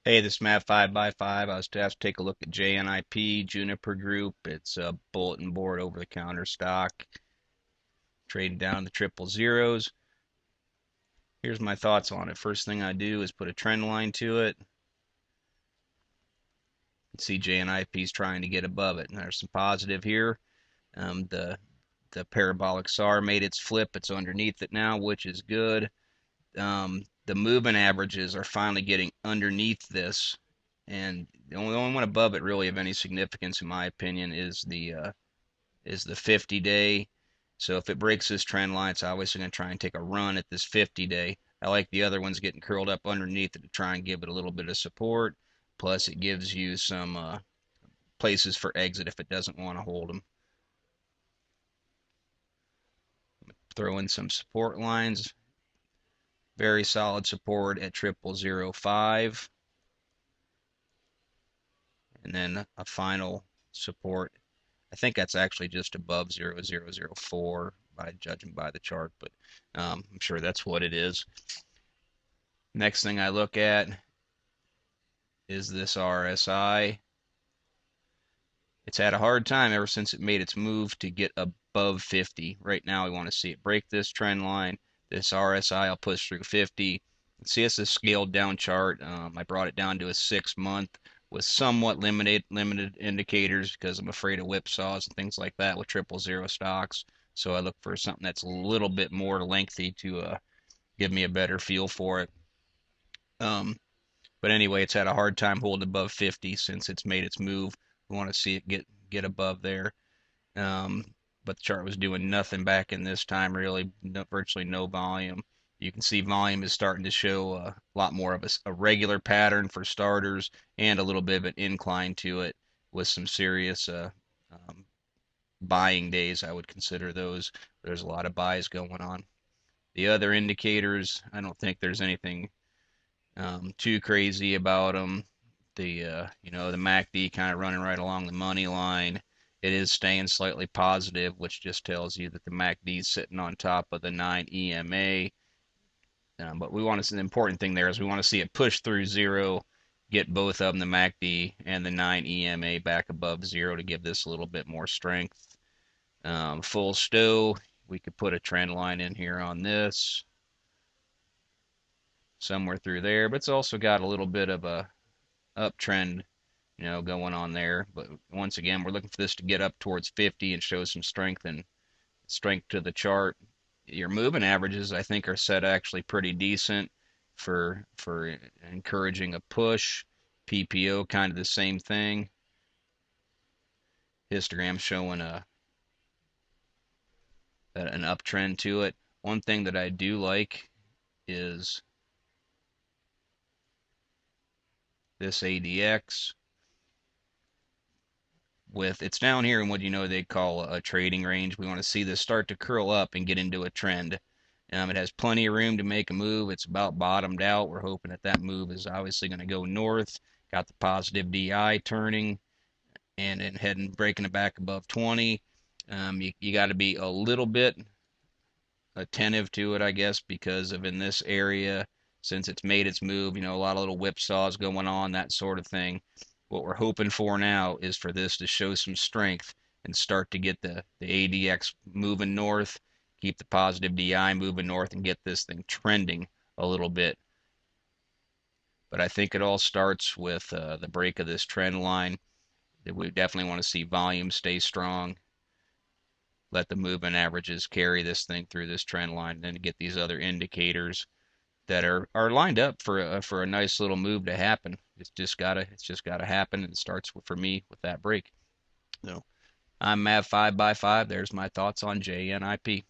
Hey, this is Matt 5x5. I was asked to take a look at JNIP, Juniper Group. It's a bulletin board over the counter stock, trading down the triple zeros. Here's my thoughts on it. First thing I do is put a trend line to it. You see JNIP is trying to get above it. And there's some positive here. The parabolic SAR made its flip. It's underneath it now, which is good. The moving averages are finally getting underneath this, and the only one above it really of any significance, in my opinion, is the 50 day. So if it breaks this trend line, it's obviously going to try and take a run at this 50 day. I like the other ones getting curled up underneath it to try and give it a little bit of support. Plus, it gives you some places for exit if it doesn't want to hold them. Throw in some support lines. Very solid support at 0005. And then a final support. I think that's actually just above 0004 by judging by the chart, but I'm sure that's what it is. Next thing I look at is this RSI. It's had a hard time ever since it made its move to get above 50. Right now, we want to see it break this trend line. This RSI will push through 50. See, it's a scaled down chart. I brought it down to a 6 month with somewhat limited indicators because I'm afraid of whipsaws and things like that with triple zero stocks. So I look for something that's a little bit more lengthy to give me a better feel for it. Um, but anyway, it's had a hard time holding above 50 since it's made its move. We want to see it get above there. Um, but the chart was doing nothing back in this time, really, virtually no volume. You can see volume is starting to show a lot more of a regular pattern for starters and a little bit of an incline to it with some serious um, buying days. I would consider those. There's a lot of buys going on. The other indicators, I don't think there's anything too crazy about them. The MACD kind of running right along the money line. It is staying slightly positive, which just tells you that the MACD is sitting on top of the 9 EMA. But we want to see the important thing there is we want to see it push through zero, get both of them, the MACD and the 9 EMA, back above zero to give this a little bit more strength. Full stow, we could put a trend line in here on this somewhere through there, but it's also got a little bit of a uptrend going on there. But once again, we're looking for this to get up towards 50 and show some strength to the chart. Your moving averages, I think, are set actually pretty decent for encouraging a push. PPO kind of the same thing. Histogram showing an uptrend to it. One thing that I do like is this ADX. It's down here in what they call a trading range. We want to see this start to curl up and get into a trend. It has plenty of room to make a move. It's about bottomed out. We're hoping that move is obviously going to go north. Got the positive DI turning and then heading breaking it back above 20. You got to be a little bit attentive to it, I guess, because of in this area, since it's made its move, a lot of little whipsaws going on, that sort of thing. What we're hoping for now is for this to show some strength and start to get the ADX moving north, keep the positive DI moving north, and get this thing trending a little bit. But I think it all starts with the break of this trend line. That we definitely want to see volume stay strong. Let the moving averages carry this thing through this trend line, and then get these other indicators that are lined up for a nice little move to happen. It's just gotta happen, and it starts for me with that break. So I'm Mav 5x5. There's my thoughts on JNIP.